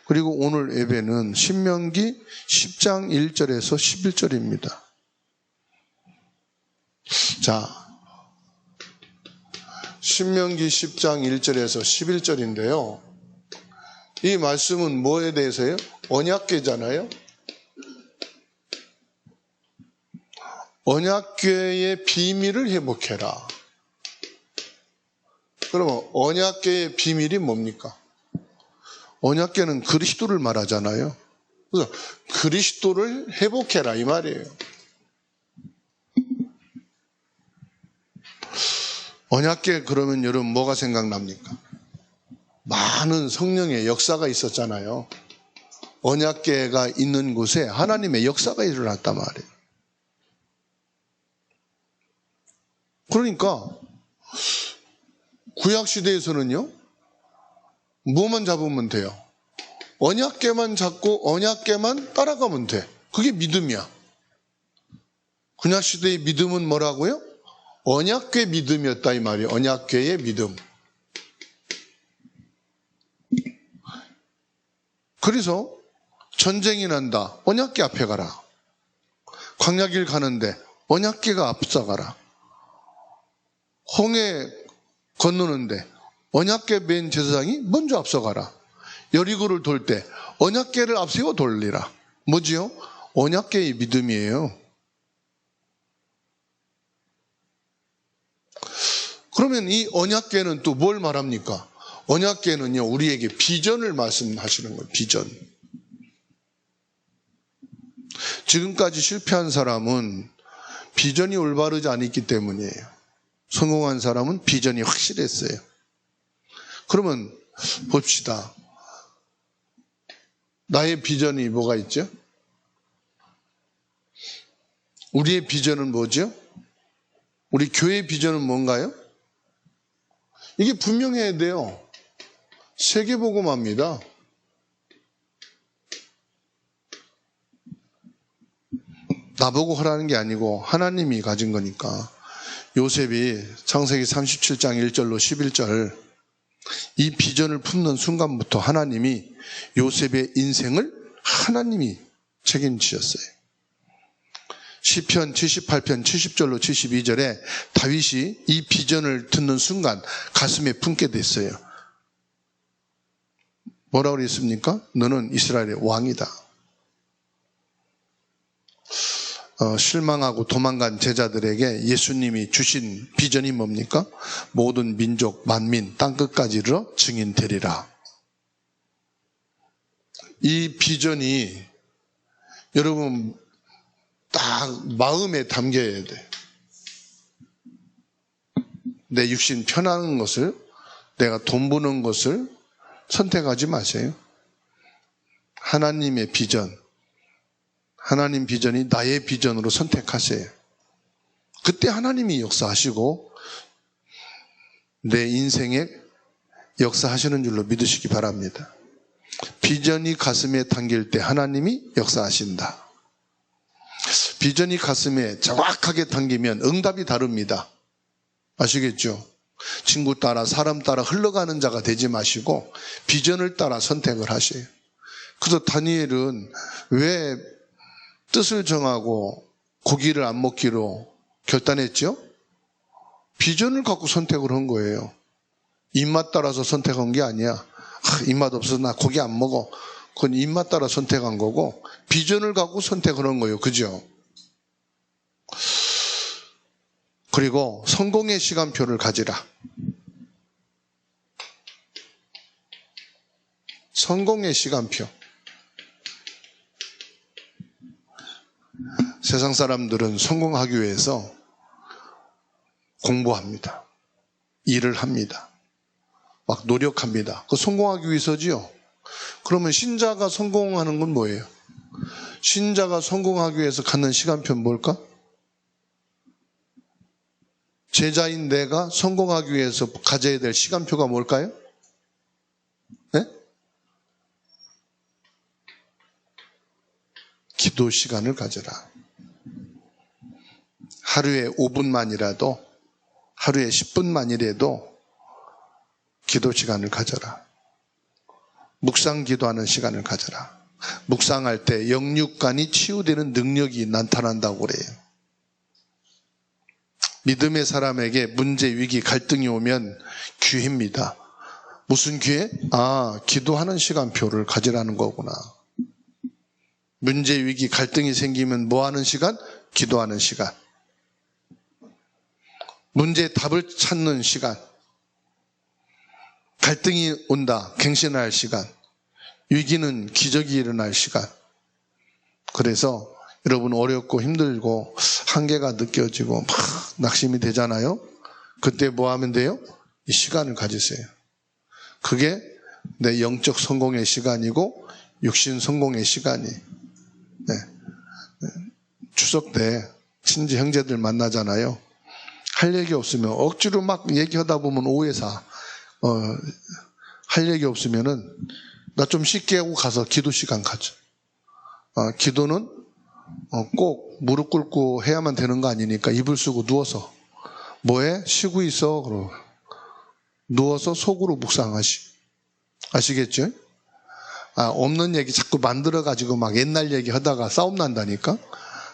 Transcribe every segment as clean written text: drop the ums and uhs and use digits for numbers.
그리고 오늘 예배는 신명기 10장 1절에서 11절입니다. 자, 신명기 10장 1절에서 11절인데요. 이 말씀은 뭐에 대해서요? 언약궤잖아요. 언약궤의 비밀을 회복해라. 그러면 언약궤의 비밀이 뭡니까? 언약궤는 그리스도를 말하잖아요. 그래서 그리스도를 회복해라 이 말이에요. 언약궤 그러면 여러분 뭐가 생각납니까? 많은 성령의 역사가 있었잖아요. 언약궤가 있는 곳에 하나님의 역사가 일어났단 말이에요. 그러니까 구약시대에서는요, 뭐만 잡으면 돼요? 언약궤만 잡고 언약궤만 따라가면 돼. 그게 믿음이야. 구약시대의 믿음은 뭐라고요? 언약궤 믿음이었다 이 말이에요. 언약궤의 믿음. 그래서 전쟁이 난다. 언약궤 앞에 가라. 광야길 가는데 언약궤가 앞서가라. 홍해 건너는데 언약궤 맨 제사장이 먼저 앞서가라. 여리고를 돌 때 언약궤를 앞세워 돌리라. 뭐지요? 언약궤의 믿음이에요. 그러면 이 언약궤는 또 뭘 말합니까? 언약궤는요, 우리에게 비전을 말씀하시는 거예요. 비전. 지금까지 실패한 사람은 비전이 올바르지 않았기 때문이에요. 성공한 사람은 비전이 확실했어요. 그러면 봅시다. 나의 비전이 뭐가 있죠? 우리의 비전은 뭐죠? 우리 교회의 비전은 뭔가요? 이게 분명해야 돼요. 세계복음화입니다. 나보고 하라는 게 아니고 하나님이 가진 거니까. 요셉이 창세기 37장 1절로 11절 이 비전을 품는 순간부터 하나님이 요셉의 인생을 하나님이 책임지셨어요. 시편 78편 70절로 72절에 다윗이 이 비전을 듣는 순간 가슴에 품게 됐어요. 뭐라고 그랬습니까? 너는 이스라엘의 왕이다. 실망하고 도망간 제자들에게 예수님이 주신 비전이 뭡니까? 모든 민족, 만민, 땅끝까지 이르러 증인되리라. 이 비전이 여러분 딱 마음에 담겨야 돼. 내 육신 편안한 것을, 내가 돈 버는 것을 선택하지 마세요. 하나님의 비전, 하나님 비전이 나의 비전으로 선택하세요. 그때 하나님이 역사하시고 내 인생에 역사하시는 줄로 믿으시기 바랍니다. 비전이 가슴에 담길 때 하나님이 역사하신다. 비전이 가슴에 정확하게 담기면 응답이 다릅니다. 아시겠죠? 친구 따라 사람 따라 흘러가는 자가 되지 마시고 비전을 따라 선택을 하세요. 그래서 다니엘은 왜 뜻을 정하고 고기를 안 먹기로 결단했죠? 비전을 갖고 선택을 한 거예요. 입맛 따라서 선택한 게 아니야. 입맛 없어서 나 고기 안 먹어. 그건 입맛 따라 선택한 거고 비전을 갖고 선택을 한 거예요. 그죠? 그리고 성공의 시간표를 가지라. 성공의 시간표. 세상 사람들은 성공하기 위해서 공부합니다. 일을 합니다. 막 노력합니다. 그 성공하기 위해서지요. 그러면 신자가 성공하는 건 뭐예요? 신자가 성공하기 위해서 갖는 시간표는 뭘까? 제자인 내가 성공하기 위해서 가져야 될 시간표가 뭘까요? 네? 기도 시간을 가져라. 하루에 5분만이라도, 하루에 10분만이라도 기도 시간을 가져라. 묵상 기도하는 시간을 가져라. 묵상할 때 영육간이 치유되는 능력이 나타난다고 그래요. 믿음의 사람에게 문제, 위기, 갈등이 오면 기회입니다. 무슨 기회? 기도하는 시간표를 가지라는 거구나. 문제, 위기, 갈등이 생기면 뭐 하는 시간? 기도하는 시간. 문제의 답을 찾는 시간. 갈등이 온다. 갱신할 시간. 위기는 기적이 일어날 시간. 그래서 여러분 어렵고 힘들고 한계가 느껴지고 막 낙심이 되잖아요. 그때 뭐 하면 돼요? 이 시간을 가지세요. 그게 내 영적 성공의 시간이고 육신 성공의 시간이. 추석 때 친지 형제들 만나잖아요. 할 얘기 없으면 억지로 막 얘기하다 보면 오해사. 할 얘기 없으면은 나 좀 쉽게 하고 가서 기도 시간 가져. 기도는 꼭 무릎 꿇고 해야만 되는 거 아니니까 이불 쓰고 누워서 뭐해? 쉬고 있어. 그러고 누워서 속으로 묵상하시. 아시겠죠? 없는 얘기 자꾸 만들어가지고 막 옛날 얘기 하다가 싸움 난다니까?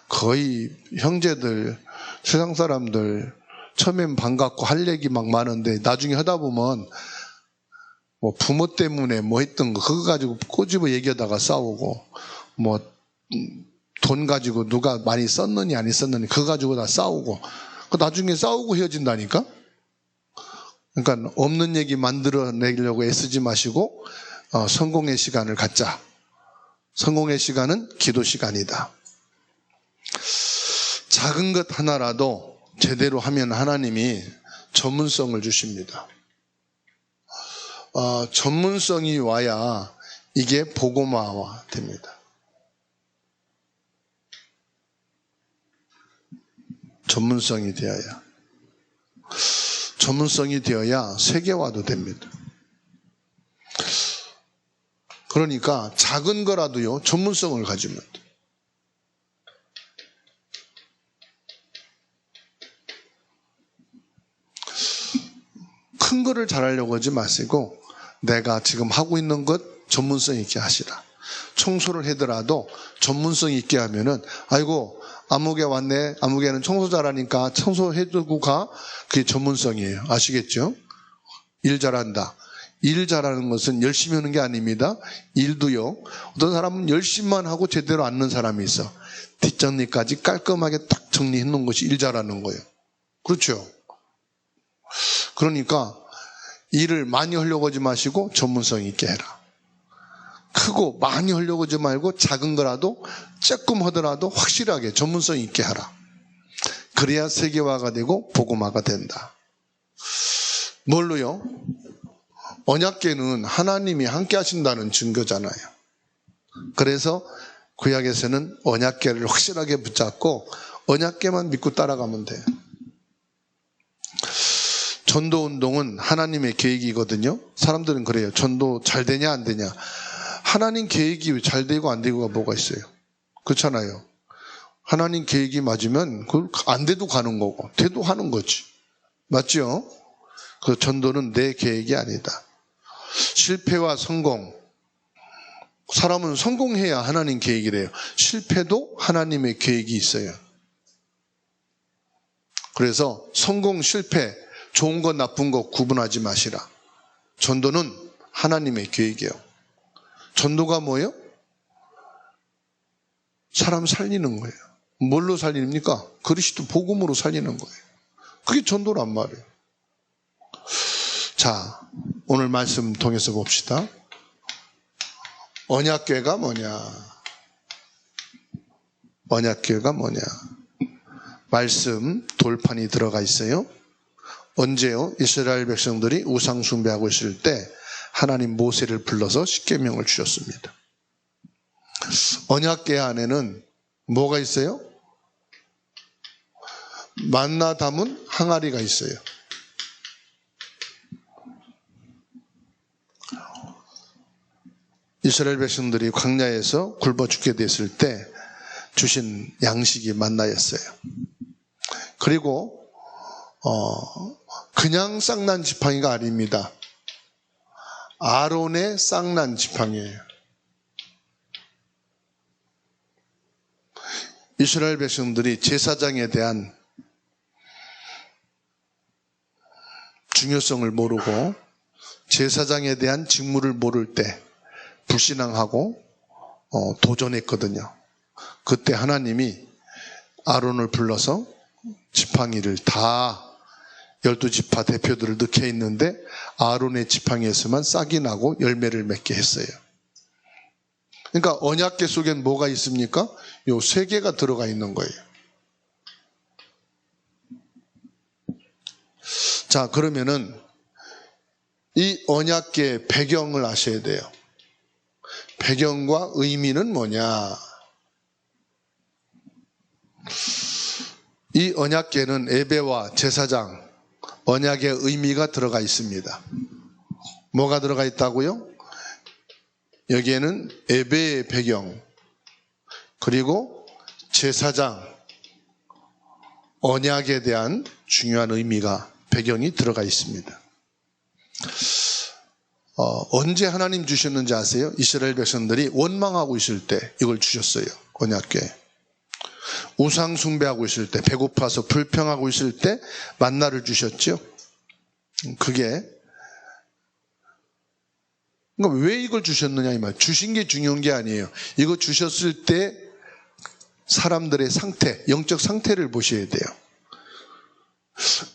거의 형제들, 세상 사람들, 처음엔 반갑고 할 얘기 막 많은데 나중에 하다 보면 뭐 부모 때문에 뭐 했던 거 그거 가지고 꼬집어 얘기하다가 싸우고 뭐 돈 가지고 누가 많이 썼느니 안 썼느니 그거 가지고 다 싸우고 나중에 싸우고 헤어진다니까? 그러니까 없는 얘기 만들어내려고 애쓰지 마시고 성공의 시간을 갖자. 성공의 시간은 기도 시간이다. 작은 것 하나라도 제대로 하면 하나님이 전문성을 주십니다. 전문성이 와야 이게 복음화가 됩니다. 전문성이 되어야 세계화도 됩니다. 그러니까 작은 거라도요 전문성을 가지면 돼요. 큰 거를 잘하려고 하지 마시고 내가 지금 하고 있는 것 전문성 있게 하시라. 청소를 하더라도 전문성 있게 하면은 아이고 아무개 왔네. 아무개는 청소 잘하니까 청소해두고 가. 그게 전문성이에요. 아시겠죠? 일 잘한다. 일 잘하는 것은 열심히 하는 게 아닙니다. 일도요. 어떤 사람은 열심히만 하고 제대로 안 넣는 사람이 있어. 뒷정리까지 깔끔하게 딱 정리해 놓은 것이 일 잘하는 거예요. 그렇죠? 그러니까 일을 많이 하려고 하지 마시고 전문성 있게 해라. 크고 많이 하려고 하지 말고 작은 거라도 조금 하더라도 확실하게 전문성 있게 하라. 그래야 세계화가 되고 복음화가 된다. 뭘로요? 언약궤는 하나님이 함께 하신다는 증거잖아요. 그래서 구약에서는 언약궤를 확실하게 붙잡고 언약궤만 믿고 따라가면 돼요. 전도운동은 하나님의 계획이거든요. 사람들은 그래요. 전도 잘 되냐 안 되냐. 하나님 계획이 잘 되고 안 되고가 뭐가 있어요. 그렇잖아요. 하나님 계획이 맞으면 그걸 안 돼도 가는 거고 돼도 하는 거지. 맞죠? 그 전도는 내 계획이 아니다. 실패와 성공. 사람은 성공해야 하나님 계획이래요. 실패도 하나님의 계획이 있어요. 그래서 성공, 실패, 좋은 것, 나쁜 것 구분하지 마시라. 전도는 하나님의 계획이에요. 전도가 뭐예요? 사람 살리는 거예요. 뭘로 살립니까? 그리스도 복음으로 살리는 거예요. 그게 전도란 말이에요. 자, 오늘 말씀 통해서 봅시다. 언약궤가 뭐냐? 언약궤가 뭐냐? 말씀 돌판이 들어가 있어요. 언제요? 이스라엘 백성들이 우상 숭배하고 있을 때 하나님 모세를 불러서 십계명을 주셨습니다. 언약궤 안에는 뭐가 있어요? 만나 담은 항아리가 있어요. 이스라엘 백성들이 광야에서 굶어 죽게 됐을 때 주신 양식이 만나였어요. 그리고 그냥 쌍난 지팡이가 아닙니다. 아론의 쌍난 지팡이예요. 이스라엘 백성들이 제사장에 대한 중요성을 모르고 제사장에 대한 직무를 모를 때 불신앙하고 도전했거든요. 그때 하나님이 아론을 불러서 지팡이를 다 12지파 대표들을 넣게 있는데 아론의 지팡이에서만 싹이 나고 열매를 맺게 했어요. 그러니까 언약궤 속엔 뭐가 있습니까? 요 3개가 들어가 있는 거예요. 자, 그러면은 이 언약궤의 배경을 아셔야 돼요. 배경과 의미는 뭐냐? 이 언약궤는 예배와 제사장, 언약의 의미가 들어가 있습니다. 뭐가 들어가 있다고요? 여기에는 예배의 배경, 그리고 제사장, 언약에 대한 중요한 의미가 배경이 들어가 있습니다. 언제 하나님 주셨는지 아세요? 이스라엘 백성들이 원망하고 있을 때 이걸 주셨어요. 언약궤. 우상 숭배하고 있을 때, 배고파서 불평하고 있을 때 만나를 주셨죠. 그게 그러니까 왜 이걸 주셨느냐 이 말. 주신 게 중요한 게 아니에요. 이거 주셨을 때 사람들의 상태, 영적 상태를 보셔야 돼요.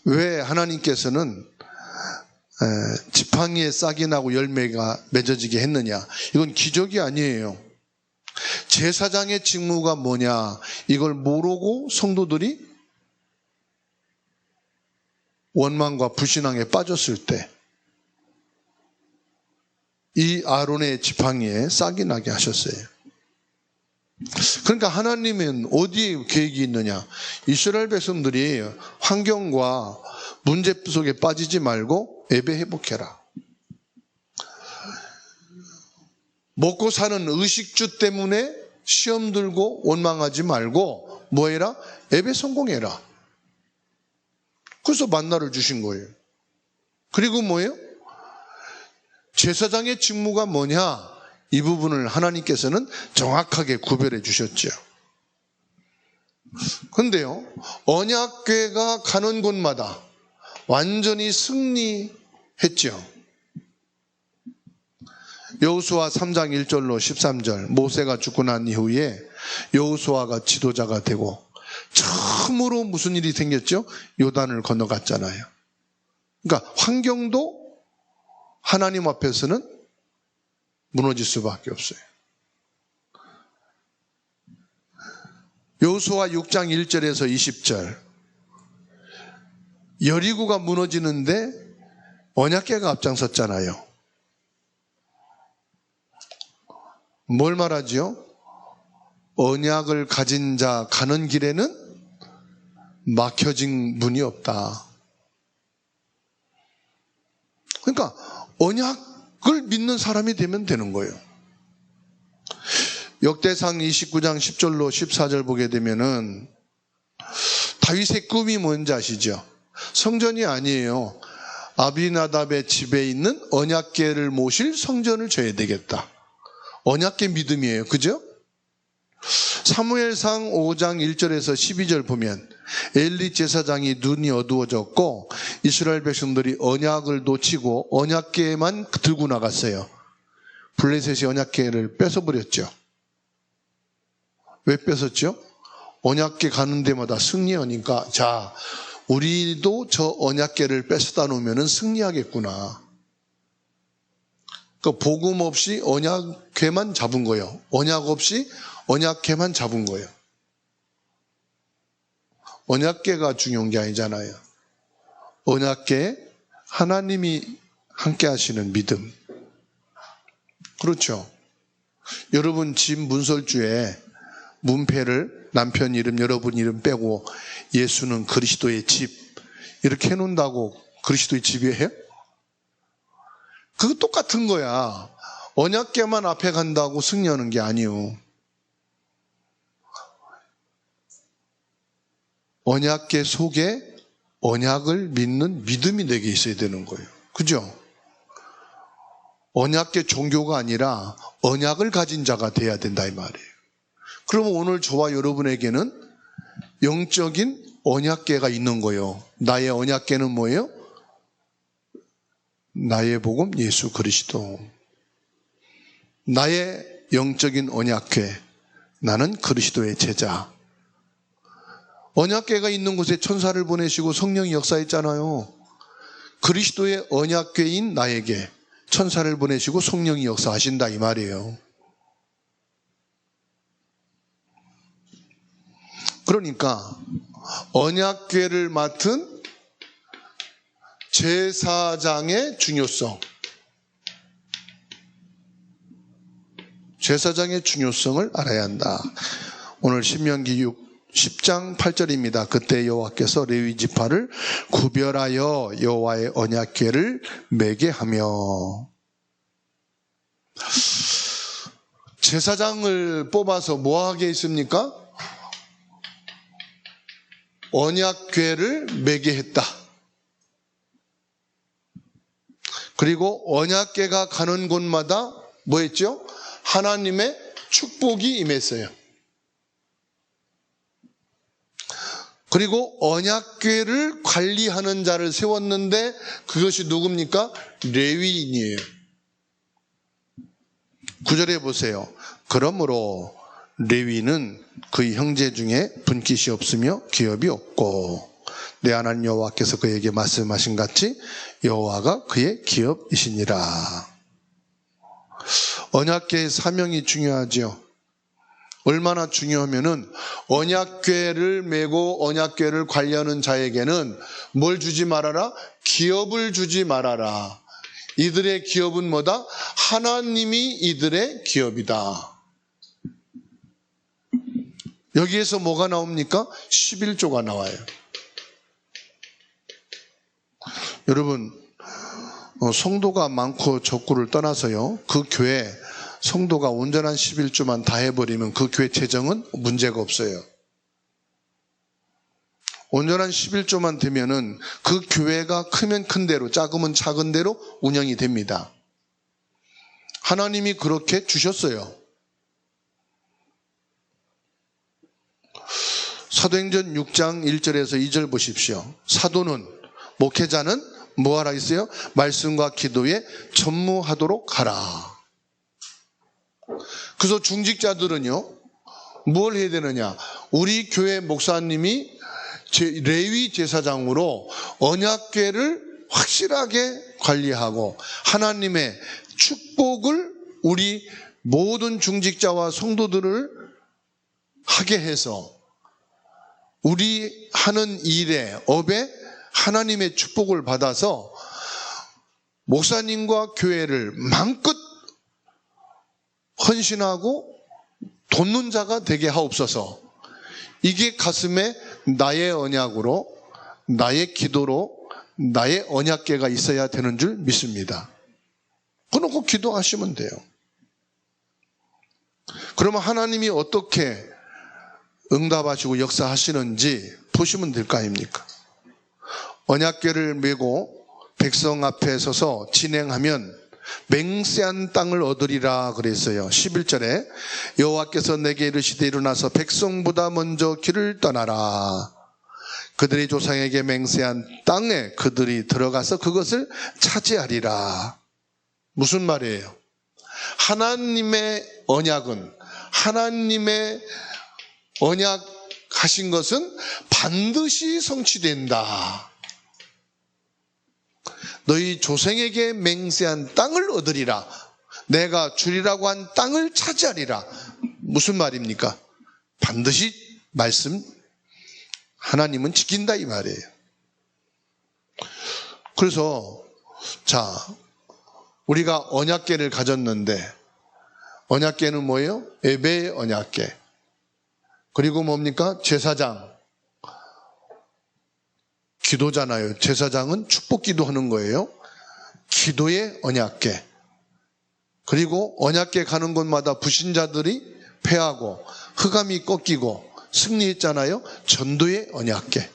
왜 하나님께서는 지팡이에 싹이 나고 열매가 맺어지게 했느냐? 이건 기적이 아니에요. 제사장의 직무가 뭐냐? 이걸 모르고 성도들이 원망과 불신앙에 빠졌을 때 이 아론의 지팡이에 싹이 나게 하셨어요. 그러니까 하나님은 어디에 계획이 있느냐? 이스라엘 백성들이 환경과 문제 속에 빠지지 말고 예배 회복해라. 먹고 사는 의식주 때문에 시험 들고 원망하지 말고 뭐 해라? 예배 성공해라. 그래서 만나를 주신 거예요. 그리고 뭐예요? 제사장의 직무가 뭐냐? 이 부분을 하나님께서는 정확하게 구별해 주셨죠. 그런데요, 언약궤가 가는 곳마다 완전히 승리했죠. 여호수아 3장 1절로 13절, 모세가 죽고 난 이후에 여호수아가 지도자가 되고 처음으로 무슨 일이 생겼죠? 요단을 건너갔잖아요. 그러니까 환경도 하나님 앞에서는 무너질 수밖에 없어요. 여호수아 6장 1절에서 20절, 여리고가 무너지는데 언약궤가 앞장섰잖아요. 뭘 말하지요? 언약을 가진 자 가는 길에는 막혀진 문이 없다. 그러니까 언약을 믿는 사람이 되면 되는 거예요. 역대상 29장 10절로 14절 보게 되면은 다윗의 꿈이 뭔지 아시죠? 성전이 아니에요. 아비나답의 집에 있는 언약궤를 모실 성전을 져야 되겠다. 언약궤 믿음이에요. 그죠? 사무엘상 5장 1절에서 12절 보면 엘리 제사장이 눈이 어두워졌고 이스라엘 백성들이 언약을 놓치고 언약궤만 들고 나갔어요. 블레셋이 언약궤를 뺏어버렸죠. 왜 뺏었죠? 언약궤 가는 데마다 승리하니까 자, 우리도 저 언약궤를 뺏어다 놓으면 승리하겠구나. 그 복음 없이 언약궤만 잡은 거예요. 언약 없이 언약궤만 잡은 거예요. 언약궤가 중요한 게 아니잖아요. 언약궤 하나님이 함께 하시는 믿음. 그렇죠. 여러분 집 문설주에 문패를 남편 이름, 여러분 이름 빼고 예수는 그리스도의 집 이렇게 해놓는다고 그리스도의 집이에요? 그거 똑같은 거야. 언약궤만 앞에 간다고 승리하는 게 아니요. 언약궤 속에 언약을 믿는 믿음이 내게 있어야 되는 거예요. 그죠? 언약계 종교가 아니라 언약을 가진 자가 돼야 된다 이 말이에요. 그러면 오늘 저와 여러분에게는 영적인 언약계가 있는 거예요. 나의 언약계는 뭐예요? 나의 복음 예수 그리스도. 나의 영적인 언약계, 나는 그리스도의 제자. 언약궤가 있는 곳에 천사를 보내시고 성령이 역사했잖아요. 그리스도의 언약궤인 나에게 천사를 보내시고 성령이 역사하신다 이 말이에요. 그러니까 언약궤를 맡은 제사장의 중요성, 제사장의 중요성을 알아야 한다. 오늘 신명기 10장 8절입니다. 그때 여호와께서 레위 지파를 구별하여 여호와의 언약궤를 매게 하며. 제사장을 뽑아서 뭐하게 했습니까? 언약궤를 매게 했다. 그리고 언약궤가 가는 곳마다 뭐 했죠? 하나님의 축복이 임했어요. 그리고 언약궤를 관리하는 자를 세웠는데 그것이 누굽니까? 레위인이에요. 9절에 보세요. 그러므로 레위는 그의 형제 중에 분깃이 없으며 기업이 없고 내 하나님 여호와께서 그에게 말씀하신 같이 여호와가 그의 기업이시니라. 언약궤의 사명이 중요하죠. 얼마나 중요하면은 언약궤를 메고 언약궤를 관리하는 자에게는 뭘 주지 말아라? 기업을 주지 말아라. 이들의 기업은 뭐다? 하나님이 이들의 기업이다. 여기에서 뭐가 나옵니까? 11조가 나와요. 여러분, 성도가 많고 적고를 떠나서요, 그 교회 성도가 온전한 11조만 다 해버리면 그 교회 재정은 문제가 없어요. 온전한 11조만 되면은 그 교회가 크면 큰 대로, 작으면 작은 대로 운영이 됩니다. 하나님이 그렇게 주셨어요. 사도행전 6장 1절에서 2절 보십시오. 사도는, 목회자는 뭐하라 했어요? 말씀과 기도에 전무하도록 하라. 그래서 중직자들은요, 뭘 해야 되느냐? 우리 교회 목사님이 레위 제사장으로 언약궤를 확실하게 관리하고 하나님의 축복을 우리 모든 중직자와 성도들을 하게 해서 우리 하는 일에, 업에 하나님의 축복을 받아서 목사님과 교회를 마음껏 헌신하고 돕는 자가 되게 하옵소서. 이게 가슴에 나의 언약으로, 나의 기도로, 나의 언약궤가 있어야 되는 줄 믿습니다. 그러고 기도하시면 돼요. 그러면 하나님이 어떻게 응답하시고 역사하시는지 보시면 될 거 아닙니까? 언약궤를 메고 백성 앞에 서서 진행하면 맹세한 땅을 얻으리라 그랬어요. 11절에 여호와께서 내게 이르시되 일어나서 백성보다 먼저 길을 떠나라. 그들의 조상에게 맹세한 땅에 그들이 들어가서 그것을 차지하리라. 무슨 말이에요? 하나님의 언약은, 하나님의 언약하신 것은 반드시 성취된다. 너희 조상에게 맹세한 땅을 얻으리라. 내가 주리라고 한 땅을 차지하리라. 무슨 말입니까? 반드시 말씀, 하나님은 지킨다 이 말이에요. 그래서 자, 우리가 언약궤를 가졌는데 언약궤는 뭐예요? 예배의 언약궤. 그리고 뭡니까? 제사장. 기도잖아요. 제사장은 축복 기도하는 거예요. 기도의 언약궤. 그리고 언약궤 가는 곳마다 불신자들이 패하고 흑암이 꺾이고 승리했잖아요. 전도의 언약궤.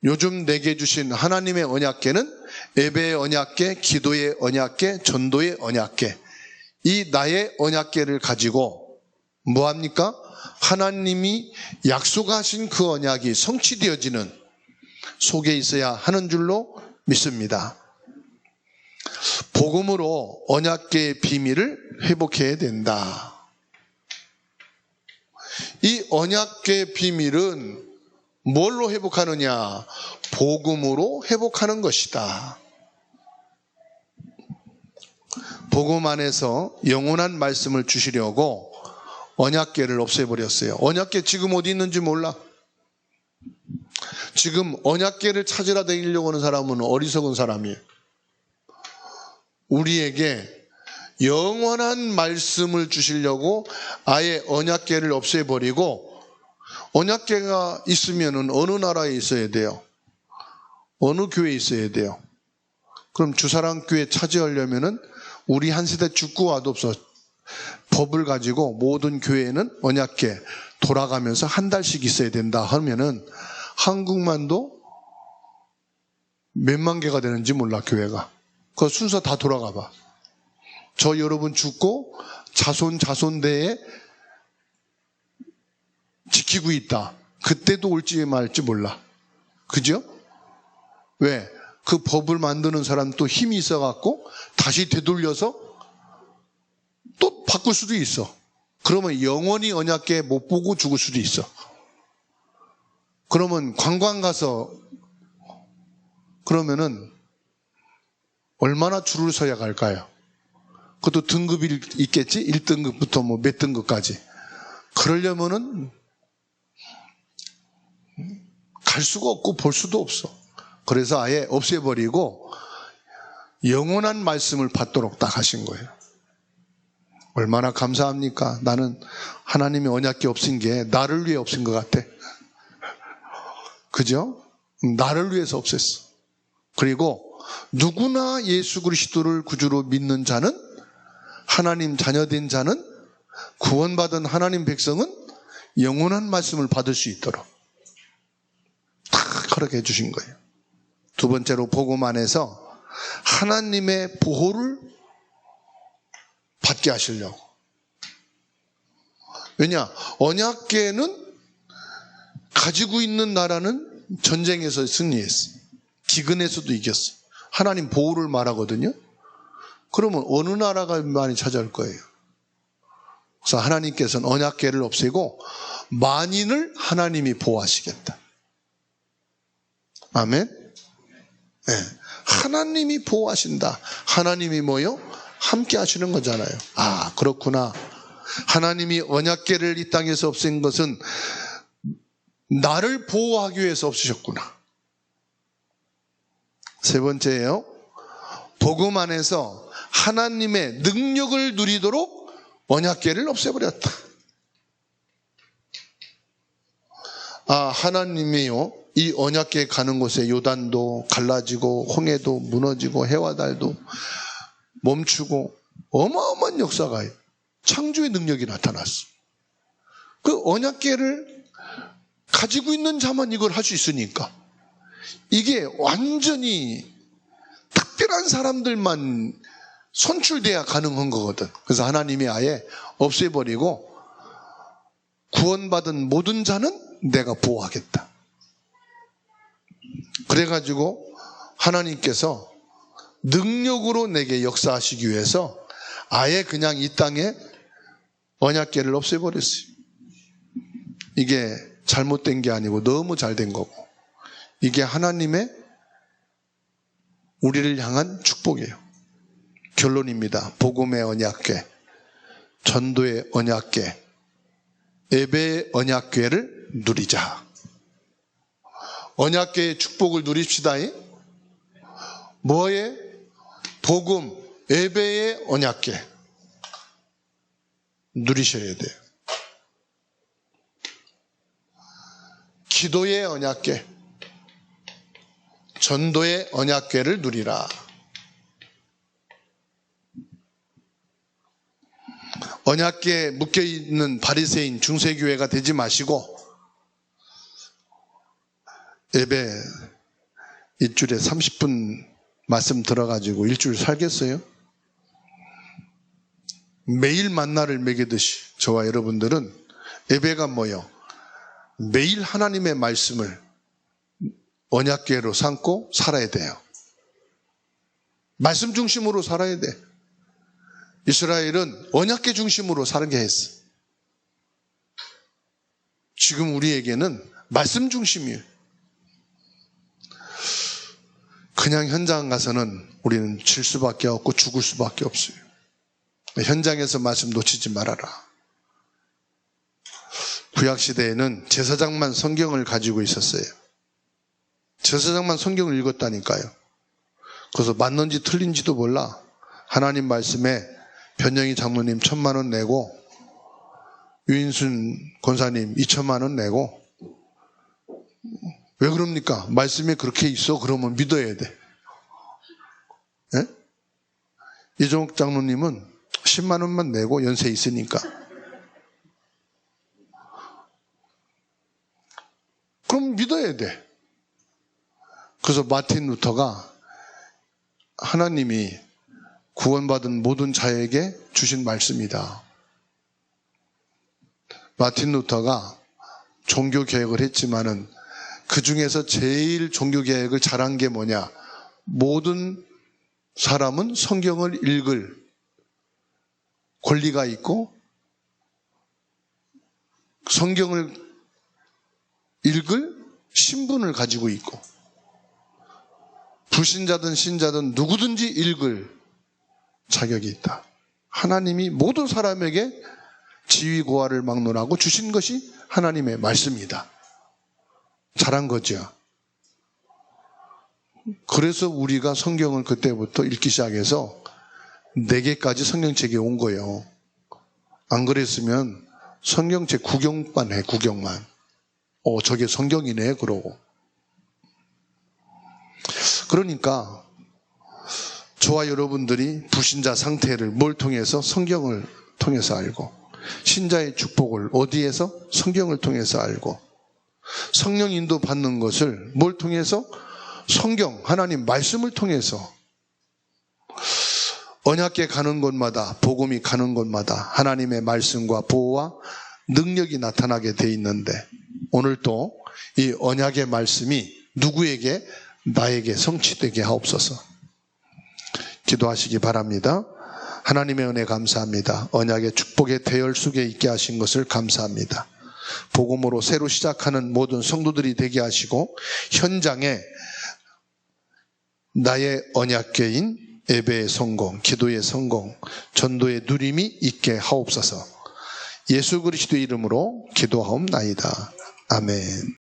요즘 내게 주신 하나님의 언약궤는 예배의 언약궤, 기도의 언약궤, 전도의 언약궤. 이 나의 언약궤를 가지고 뭐합니까? 하나님이 약속하신 그 언약이 성취되어지는 속에 있어야 하는 줄로 믿습니다. 복음으로 언약궤의 비밀을 회복해야 된다. 이 언약궤의 비밀은 뭘로 회복하느냐? 복음으로 회복하는 것이다. 복음 안에서 영원한 말씀을 주시려고 언약궤를 없애버렸어요. 언약궤 지금 어디 있는지 몰라. 지금 언약궤를 찾으러 다니려고 하는 사람은 어리석은 사람이에요. 우리에게 영원한 말씀을 주시려고 아예 언약궤를 없애버리고, 언약궤가 있으면 어느 나라에 있어야 돼요? 어느 교회에 있어야 돼요? 그럼 주사랑교회 차지하려면 우리 한 세대 죽고 와도 없어. 법을 가지고 모든 교회에는 언약궤 돌아가면서 한 달씩 있어야 된다 하면은 한국만도 몇만 개가 되는지 몰라, 교회가. 그 순서 다 돌아가 봐. 저 여러분 죽고 자손대에 지키고 있다. 그때도 올지 말지 몰라. 그죠? 왜? 그 법을 만드는 사람 또 힘이 있어갖고 다시 되돌려서 또 바꿀 수도 있어. 그러면 영원히 언약궤 못 보고 죽을 수도 있어. 그러면 관광 가서 그러면은 얼마나 줄을 서야 갈까요? 그것도 등급이 있겠지? 1등급부터 뭐 몇 등급까지. 그러려면은 갈 수가 없고 볼 수도 없어. 그래서 아예 없애버리고 영원한 말씀을 받도록 딱 하신 거예요. 얼마나 감사합니까? 나는 하나님의 언약궤 없인 게 나를 위해 없인 것 같아. 그죠? 나를 위해서 없앴어. 그리고 누구나 예수 그리스도를 구주로 믿는 자는, 하나님 자녀된 자는, 구원받은 하나님 백성은 영원한 말씀을 받을 수 있도록 다 그렇게 해주신 거예요. 두 번째로 복음 안에서 하나님의 보호를 받게 하시려고. 왜냐? 언약궤는 가지고 있는 나라는 전쟁에서 승리했어. 기근에서도 이겼어. 하나님 보호를 말하거든요. 그러면 어느 나라가 많이 찾아올 거예요. 그래서 하나님께서는 언약궤를 없애고 만인을 하나님이 보호하시겠다. 아멘. 네. 하나님이 보호하신다. 하나님이 뭐요? 함께 하시는 거잖아요. 아, 그렇구나. 하나님이 언약궤를 이 땅에서 없앤 것은 나를 보호하기 위해서 없으셨구나. 세 번째예요. 복음 안에서 하나님의 능력을 누리도록 언약궤를 없애버렸다. 아, 하나님이요, 이 언약궤 가는 곳에 요단도 갈라지고 홍해도 무너지고 해와 달도 멈추고 어마어마한 역사가 창조의 능력이 나타났어. 그 언약궤를 가지고 있는 자만 이걸 할 수 있으니까, 이게 완전히 특별한 사람들만 선출돼야 가능한 거거든. 그래서 하나님이 아예 없애버리고 구원받은 모든 자는 내가 보호하겠다. 그래가지고 하나님께서 능력으로 내게 역사하시기 위해서 아예 그냥 이 땅에 언약궤를 없애버렸어요. 이게 잘못된 게 아니고 너무 잘된 거고, 이게 하나님의 우리를 향한 축복이에요. 결론입니다. 복음의 언약궤, 전도의 언약궤, 예배의 언약궤를 누리자. 언약궤의 축복을 누립시다. 뭐의? 복음, 예배의 언약궤 누리셔야 돼요. 기도의 언약궤, 전도의 언약궤를 누리라. 언약궤에 묶여있는 바리새인 중세교회가 되지 마시고 예배 일주일에 30분 말씀 들어가지고 일주일 살겠어요? 매일 만나를 먹이듯이 저와 여러분들은 예배가 뭐요? 매일 하나님의 말씀을 언약궤로 삼고 살아야 돼요. 말씀 중심으로 살아야 돼. 이스라엘은 언약궤 중심으로 살게 했어. 지금 우리에게는 말씀 중심이에요. 그냥 현장 가서는 우리는 질 수밖에 없고 죽을 수밖에 없어요. 현장에서 말씀 놓치지 말아라. 구약시대에는 제사장만 성경을 가지고 있었어요. 제사장만 성경을 읽었다니까요. 그래서 맞는지 틀린지도 몰라. 하나님 말씀에 변영희 장로님 1,000만 원 내고 유인순 권사님 2,000만 원 내고. 왜 그럽니까? 말씀에 그렇게 있어. 그러면 믿어야 돼. 예? 이종욱 장로님은 10만 원만 내고 연세 있으니까. 그럼 믿어야 돼. 그래서 마틴 루터가 하나님이 구원받은 모든 자에게 주신 말씀이다. 마틴 루터가 종교개혁을 했지만은 그 중에서 제일 종교개혁을 잘한 게 뭐냐? 모든 사람은 성경을 읽을 권리가 있고 성경을 읽을 신분을 가지고 있고 불신자든 신자든 누구든지 읽을 자격이 있다. 하나님이 모든 사람에게 지위고하를 막론하고 주신 것이 하나님의 말씀이다. 잘한 거죠. 그래서 우리가 성경을 그때부터 읽기 시작해서 4개까지 성경책이 온 거예요. 안 그랬으면 성경책 구경만 해, 구경만. 저게 성경이네, 그러고. 그러니까 저와 여러분들이 불신자 상태를 뭘 통해서? 성경을 통해서 알고, 신자의 축복을 어디에서? 성경을 통해서 알고, 성령 인도 받는 것을 뭘 통해서? 성경, 하나님 말씀을 통해서. 언약궤 가는 곳마다, 복음이 가는 곳마다 하나님의 말씀과 보호와 능력이 나타나게 돼 있는데, 오늘 또 이 언약의 말씀이 누구에게? 나에게 성취되게 하옵소서. 기도하시기 바랍니다. 하나님의 은혜 감사합니다. 언약의 축복의 대열 속에 있게 하신 것을 감사합니다. 복음으로 새로 시작하는 모든 성도들이 되게 하시고, 현장에 나의 언약궤인 예배의 성공, 기도의 성공, 전도의 누림이 있게 하옵소서. 예수 그리스도의 이름으로 기도하옵나이다. 아멘.